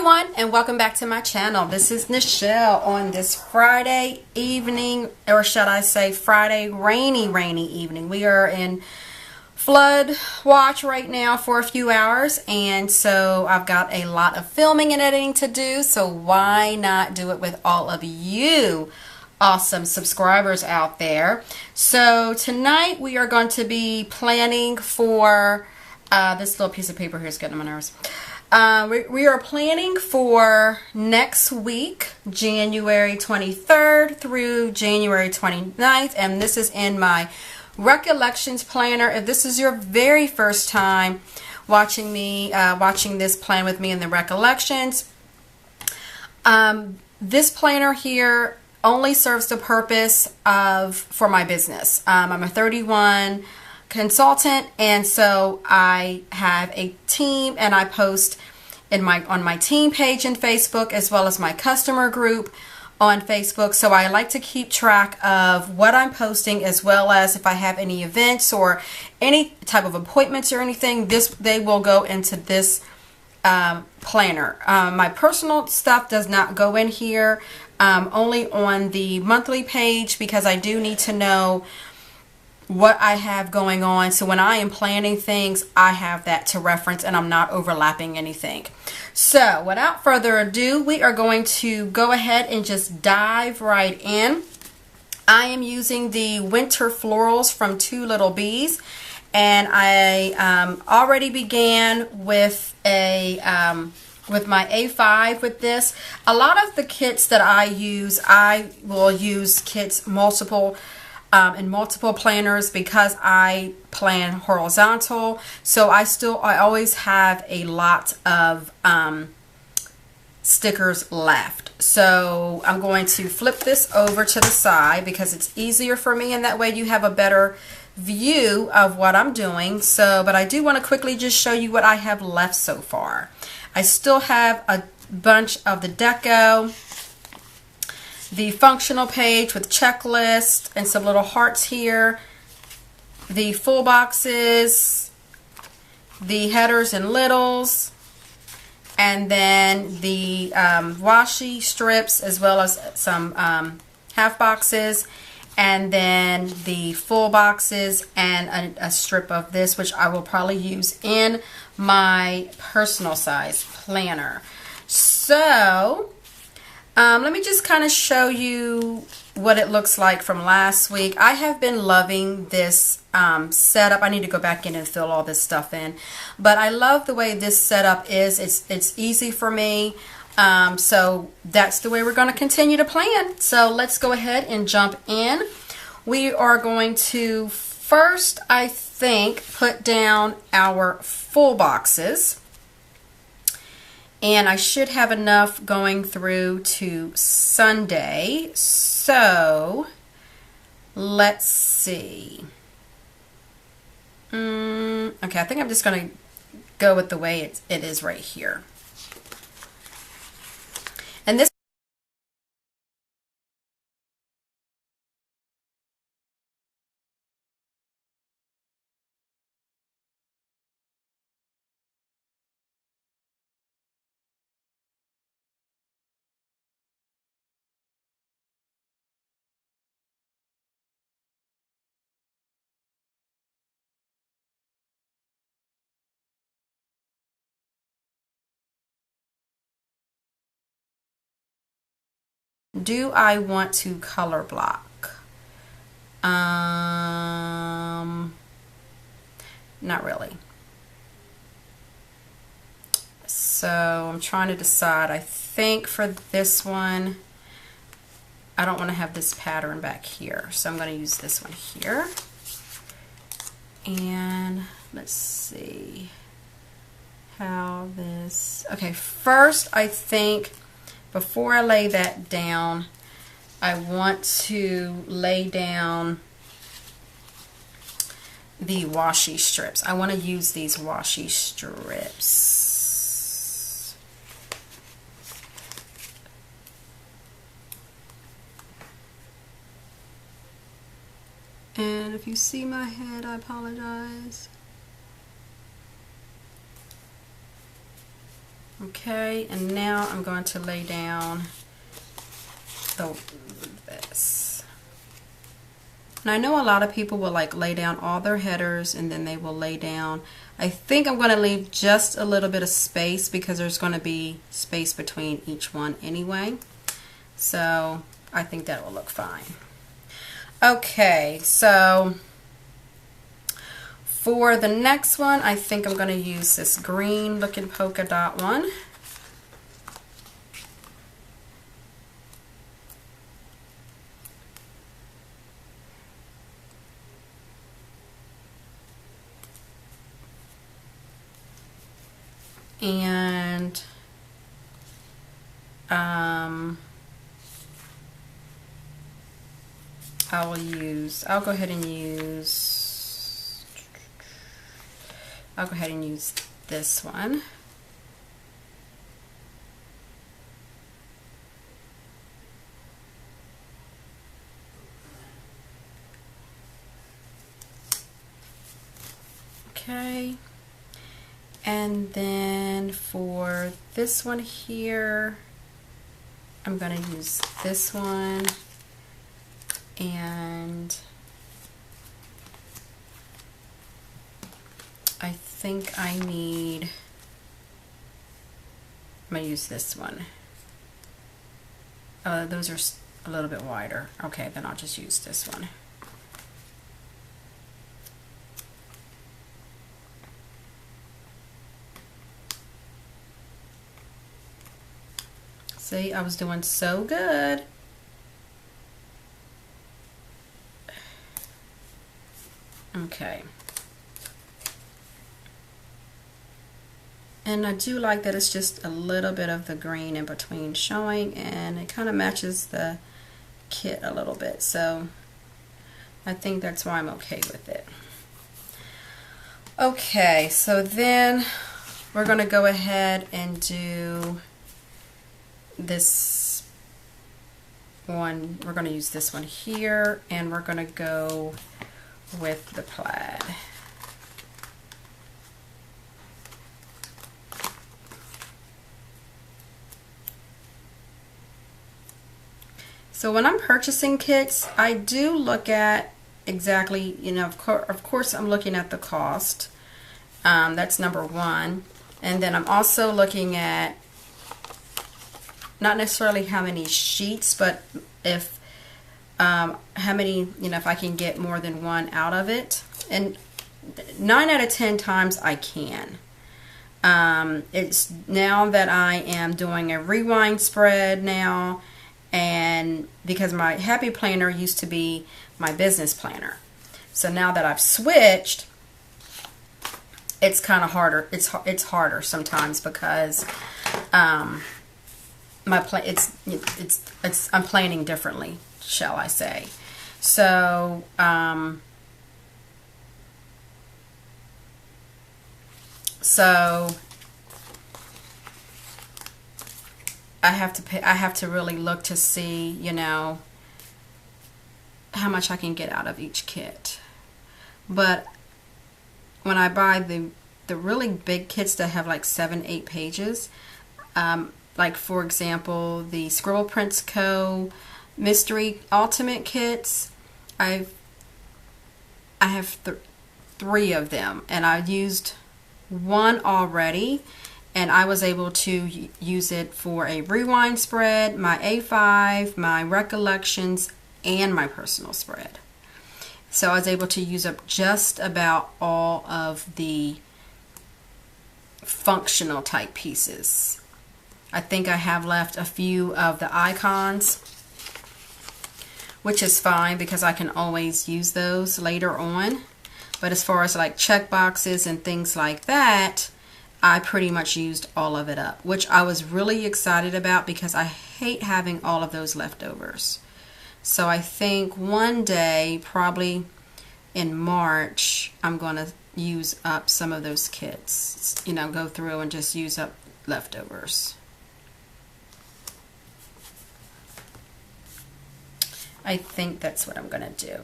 everyone, and welcome back to my channel. This is Nichelle on this Friday evening, or should I say Friday rainy evening. We are in flood watch right now for a few hours, and so I've got a lot of filming and editing to do, so why not do it with all of you awesome subscribers out there. So tonight we are going to be planning for this little piece of paper here is getting on my nerves. We are planning for next week, January 23rd through January 29th, and this is in my Recollections Planner. If this is your very first time watching me, watching this plan with me in the Recollections, this planner here only serves the purpose of for my business. I'm a 31 consultant, and so I have a team, and I post on my team page in Facebook as well as my customer group on Facebook. So I like to keep track of what I'm posting, as well as if I have any events or any type of appointments or anything, they will go into this planner. My personal stuff does not go in here, only on the monthly page, because I do need to know what I have going on, so when I am planning things, I have that to reference and I'm not overlapping anything. So without further ado, we are going to go ahead and just dive right in. I am using the winter florals from Lil Bees, and I already began with a with my A5 with this. A lot of the kits that I will use kits in multiple planners, because I plan horizontal, so I always have a lot of stickers left. So I'm going to flip this over to the side because it's easier for me, and that way you have a better view of what I'm doing. But I do want to quickly just show you what I have left so far. I still have a bunch of the deco, the functional page with checklist and some little hearts here, the full boxes, the headers and littles, and then the washi strips, as well as some half boxes, and then the full boxes, and a strip of this, which I will probably use in my personal size planner. So let me just kind of show you what it looks like from last week. I have been loving this setup. I need to go back in and fill all this stuff in, but I love the way this setup is. It's easy for me, so that's the way we're going to continue to plan. So let's go ahead and jump in. We are going to first, I think, put down our full boxes. And I should have enough going through to Sunday. So let's see. Okay, I think I'm just going to go with the way it is right here. And this do I want to color block? Not really. So I'm trying to decide. I think for this one, I don't want to have this pattern back here, so I'm going to use this one here. And let's see how this, okay, first I think before I lay that down, I want to lay down the washi strips. I want to use these washi strips. And if you see my head, I apologize. Okay, and now I'm going to lay down this. And I know a lot of people will like lay down all their headers and then they will lay down. I think I'm going to leave just a little bit of space because there's going to be space between each one anyway. So I think that will look fine. Okay, so for the next one, I think I'm going to use this green looking polka dot one. And I'll go ahead and use this one. Okay. And then for this one here, I'm going to use this one, and I think I'm going to use this one. Those are a little bit wider. Okay, then I'll just use this one. See, I was doing so good. Okay. And I do like that it's just a little bit of the green in between showing, and it kind of matches the kit a little bit. So I think that's why I'm okay with it. Okay, so then we're going to go ahead and do this one. We're going to use this one here, and we're going to go with the plaid. So when I'm purchasing kits, I do look at exactly, you know, of course I'm looking at the cost. That's number one. And then I'm also looking at not necessarily how many sheets, but if how many, you know, if I can get more than one out of it. And 9 out of 10 times I can. It's now that I am doing a rewind spread now, and because my happy planner used to be my business planner. So now that I've switched, it's kind of harder. It's harder sometimes because I'm planning differently, shall I say. So I have to really look to see, you know, how much I can get out of each kit. But when I buy the really big kits that have like 7-8 pages, like for example the Scribble Prints Co. Mystery Ultimate kits, I have 3 of them, and I used one already, and I was able to use it for a rewind spread, my A5, my recollections, and my personal spread. So I was able to use up just about all of the functional type pieces. I think I have left a few of the icons, which is fine because I can always use those later on. But as far as like check boxes and things like that, I pretty much used all of it up, which I was really excited about because I hate having all of those leftovers. So I think one day, probably in March, I'm going to use up some of those kits. You know, go through and just use up leftovers. I think that's what I'm going to do.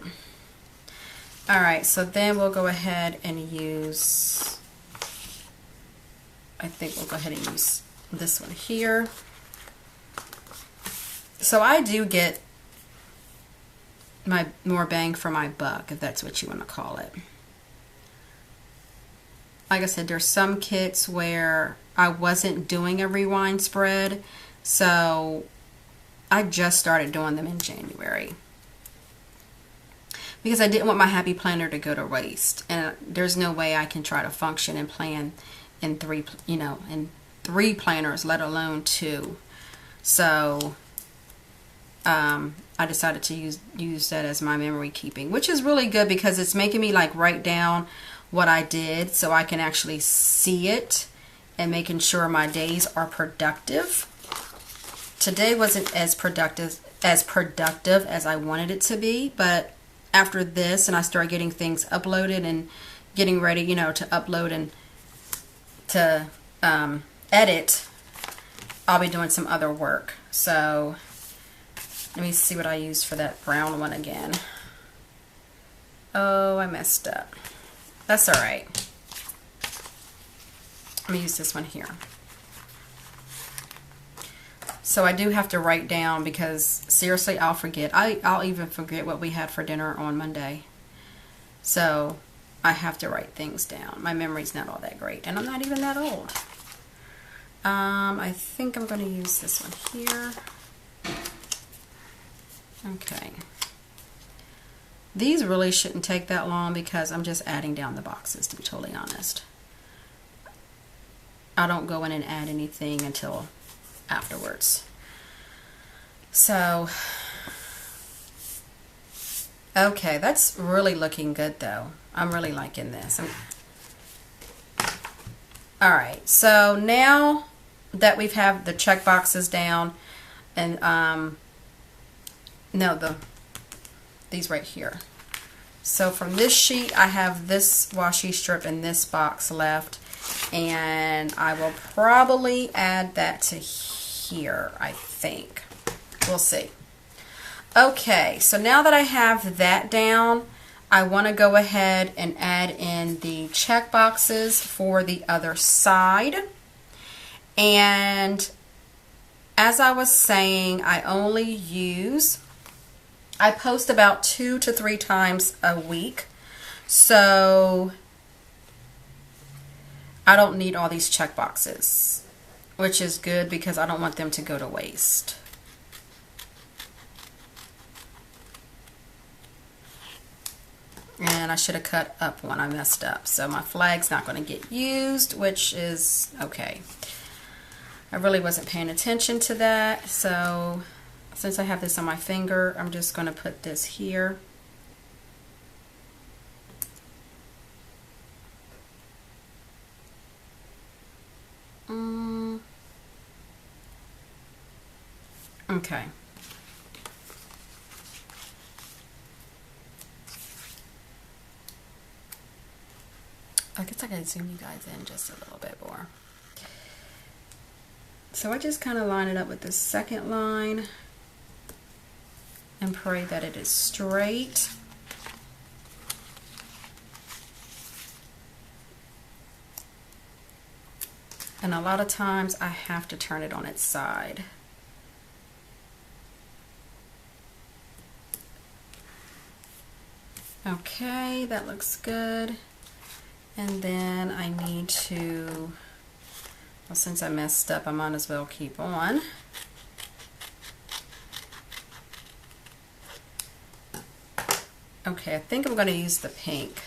Alright, so then we'll go ahead and use, I think we'll go ahead and use this one here. So I do get my more bang for my buck, if that's what you want to call it. Like I said, there's some kits where I wasn't doing a rewind spread, so I just started doing them in January because I didn't want my happy planner to go to waste, and there's no way I can try to function and plan in three planners, let alone 2. So I decided to use that as my memory keeping, which is really good because it's making me like write down what I did so I can actually see it, and making sure my days are productive. Today wasn't as productive as I wanted it to be, but after this and I start getting things uploaded and getting ready, to upload and to edit, I'll be doing some other work. So let me see what I used for that brown one again. Oh, I messed up. That's all right. I'm going to use this one here. So I do have to write down because seriously, I'll forget. I'll even forget what we had for dinner on Monday. So I have to write things down. My memory's not all that great, and I'm not even that old. I think I'm going to use this one here. Okay. These really shouldn't take that long because I'm just adding down the boxes, to be totally honest. I don't go in and add anything until afterwards. So, okay, that's really looking good though. I'm really liking this. Alright, so now that we've have the check boxes down, and these right here. So from this sheet, I have this washi strip in this box left, and I will probably add that to here, I think. We'll see. Okay, so now that I have that down, I want to go ahead and add in the check boxes for the other side. And as I was saying, I post about 2 to 3 times a week, so I don't need all these check boxes, which is good because I don't want them to go to waste. And I should have cut up one. I messed up, so my flag's not going to get used, which is okay. I really wasn't paying attention to that, so since I have this on my finger, I'm just going to put this here. Okay. I guess I can zoom you guys in just a little bit more. So I just kind of line it up with the second line and pray that it is straight. And a lot of times I have to turn it on its side. Okay, that looks good. And then I need to, well, since I messed up, I might as well keep on. Okay, I think I'm going to use the pink.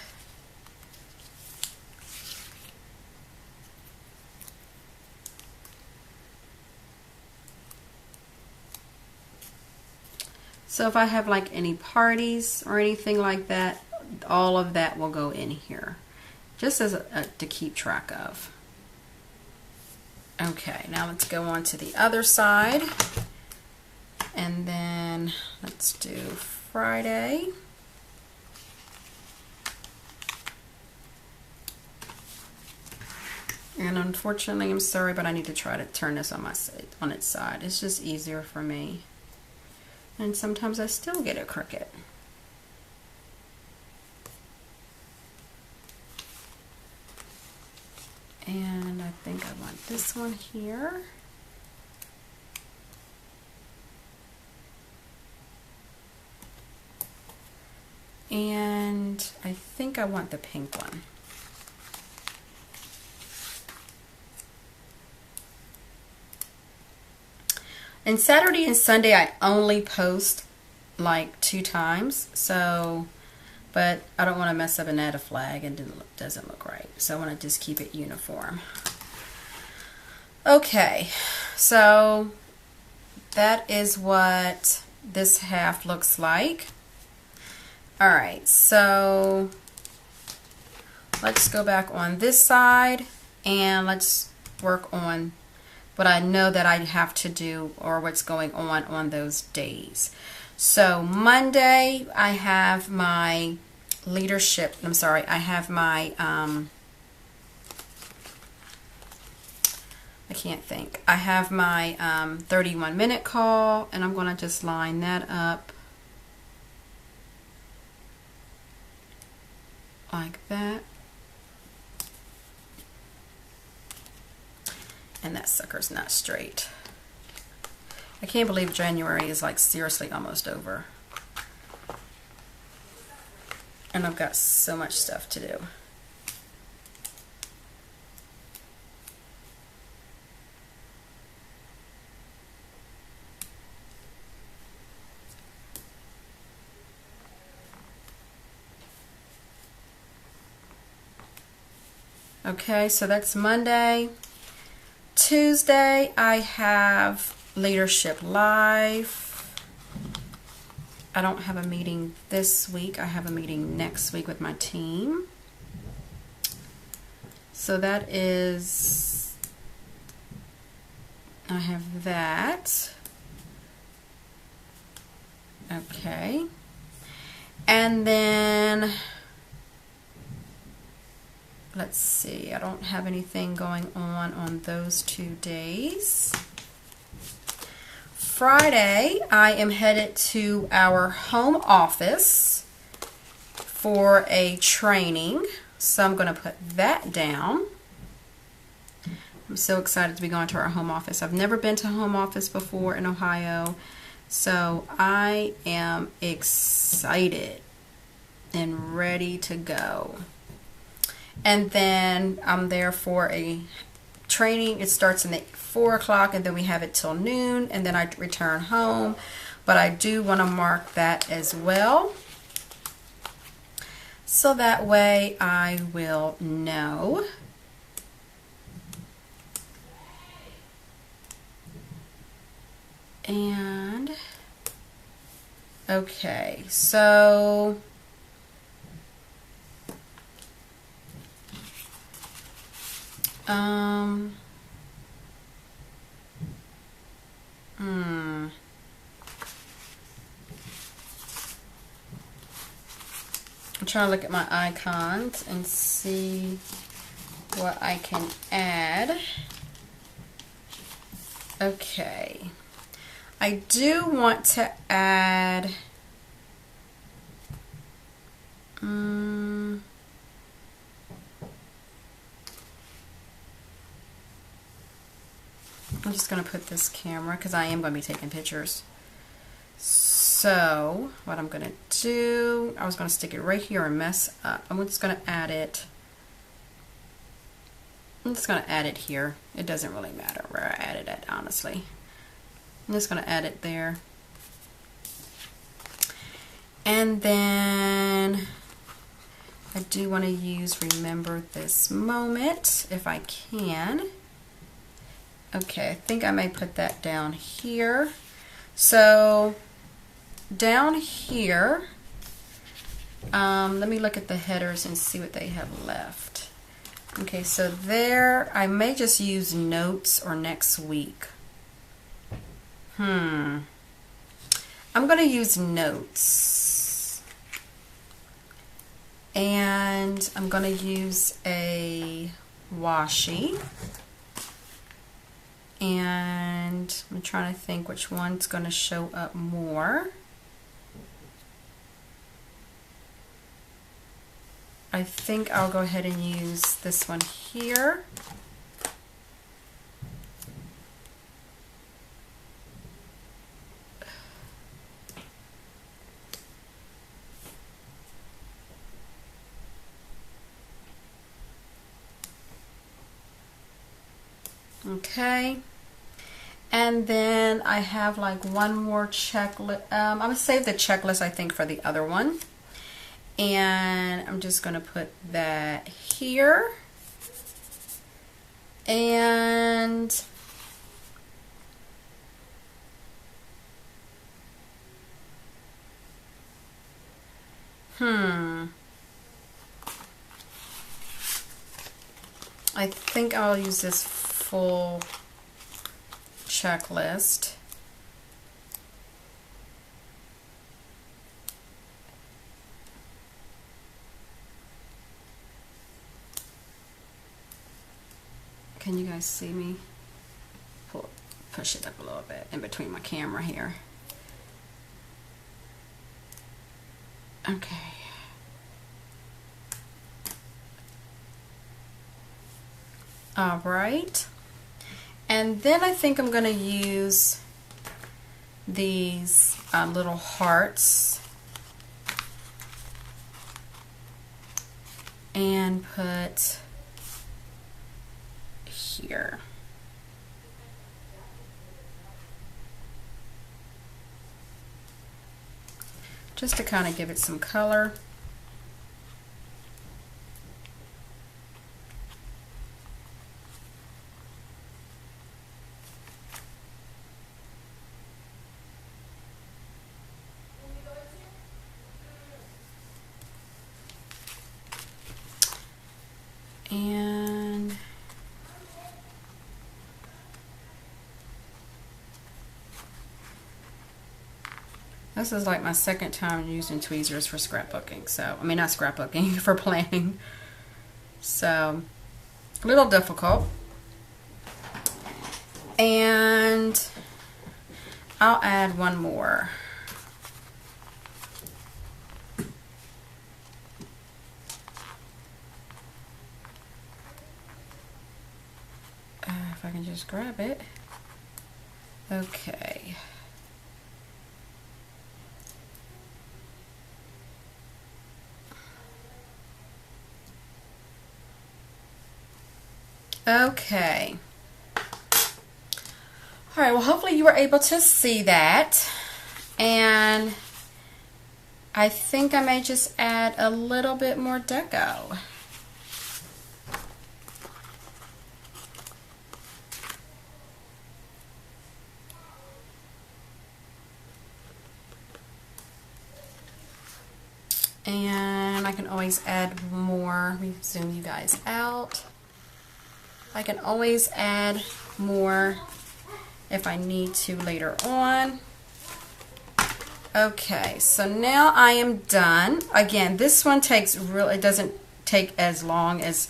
So if I have like any parties or anything like that, all of that will go in here, just as to keep track of. Okay, now let's go on to the other side, and then let's do Friday. And unfortunately, I'm sorry, but I need to try to turn this on its side. It's just easier for me. And sometimes I still get it crooked. And I think I want this one here. And I think I want the pink one. And Saturday and Sunday I only post like 2 times, so, but I don't want to mess up and add a flag and it doesn't look right, so I want to just keep it uniform. Okay, so that is what this half looks like. Alright, so let's go back on this side and let's work on what I know that I have to do or what's going on those days. So Monday I have my leadership, I'm sorry, I have my, I can't think. I have my 31-minute call, and I'm going to just line that up like that. And that sucker's not straight. I can't believe January is like seriously almost over. And I've got so much stuff to do. Okay, so that's Monday. Tuesday, I have Leadership Live. I don't have a meeting this week. I have a meeting next week with my team. So that is, I have that. Okay. And then, let's see, I don't have anything going on those 2 days. Friday, I am headed to our home office for a training, so I'm going to put that down. I'm so excited to be going to our home office. I've never been to a home office before in Ohio, so I am excited and ready to go. And then I'm there for a training. It starts at 4 o'clock and then we have it till noon and then I return home. But I do want to mark that as well, so that way I will know. And okay, so I'm trying to look at my icons and see what I can add. Okay, I do want to add I'm just going to put this camera because I am going to be taking pictures. So what I'm going to do, I was going to stick it right here and mess up. I'm just going to add it. I'm just going to add it here. It doesn't really matter where I add it at, honestly. I'm just going to add it there. And then I do want to use Remember This Moment if I can. Okay, I think I may put that down here. So down here, let me look at the headers and see what they have left. Okay, so there, I may just use notes or next week. I'm going to use notes. And I'm going to use a washi. And I'm trying to think which one's going to show up more. I think I'll go ahead and use this one here. Okay, and then I have like one more checklist. I'm gonna save the checklist, I think, for the other one, and I'm just gonna put that here. And I think I'll use this full checklist. Can you guys see me? Push it up a little bit in between my camera here. Okay. All right. And then I think I'm going to use these little hearts and put here. Just to kind of give it some color. And this is like my second time using tweezers for scrapbooking. So, I mean, not scrapbooking, for planning. So, a little difficult. And I'll add one more. If I can just grab it. Okay. Okay. All right, well, hopefully you were able to see that. And I think I may just add a little bit more deco. And I can always add more. Let me zoom you guys out. I can always add more if I need to later on. Okay, so now I am done. Again, this one takes it doesn't take as long as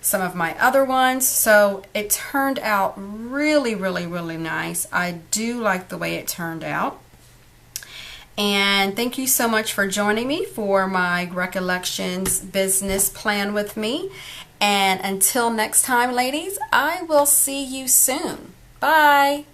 some of my other ones, so it turned out really, really, really nice. I do like the way it turned out. And thank you so much for joining me for my Recollections business plan with me. And until next time, ladies, I will see you soon. Bye.